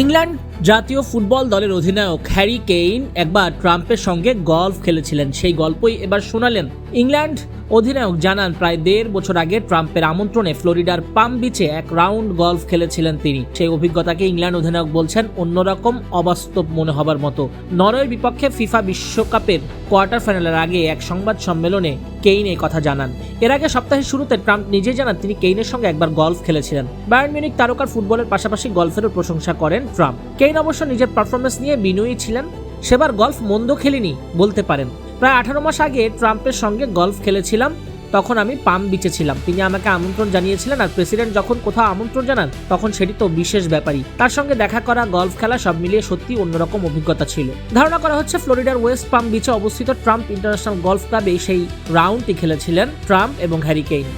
England জাতীয় football দলের অধিনায়ক হ্যারি কেইন একবার ট্রাম্পের সঙ্গে গলফ খেলেছিলেন। সেই গল্পই এবার শোনালেন। ইংল্যান্ড অধিনায়ক জানান, প্রায় 1.5 বছর আগে ট্রাম্পের আমন্ত্রণে ফ্লোরিডার পাম বিচে এক রাউন্ড গলফ খেলেছিলেন তিনি। সেই অভিজ্ঞতাকে ইংল্যান্ড অধিনায়ক বলছেন অন্যরকম, অবাস্তব মনে হবার মতো। নরওয়ের বিপক্ষে ফিফা বিশ্বকাপের কোয়ার্টার ফাইনালের আগে এক সংবাদ সম্মেলনে কেইন এই কথা জানান। এর আগে সপ্তাহের শুরুতে ট্রাম্প নিজেই জানান তিনি কেইনের সঙ্গে একবার গলফ খেলেছিলেন। বায়ার্ন মিউনিখ তারকার ফুটবলের পাশাপাশি গলফেরও প্রশংসা করেন ট্রাম্প। কেইন অবশ্য নিজের পারফরমেন্স নিয়ে বিনয়ী ছিলেন। সেবার গলফ মন্দ খেলিনি বলতে পারেন। প্রায় 18 মাস আগে ট্রাম্পের সঙ্গে গলফ খেলেছিলাম, তখন আমি পাম বিচে ছিলাম। তিনি আমাকে আমন্ত্রণ জানিয়েছিলেন, আর প্রেসিডেন্ট যখন কোথাও আমন্ত্রণ জানান তখন সেটি তো বিশেষ ব্যাপারই। তার সঙ্গে দেখা করা, গলফ খেলা সব মিলিয়ে সত্যি অন্যরকম অভিজ্ঞতা ছিল। ধারণা করা হচ্ছে ফ্লোরিডার ওয়েস্ট পাম বিচে অবস্থিত ট্রাম্প ইন্টারন্যাশনাল গলফ ক্লাবে সেই রাউন্ডটি খেলেছিলেন ট্রাম্প এবং হ্যারি কেইন।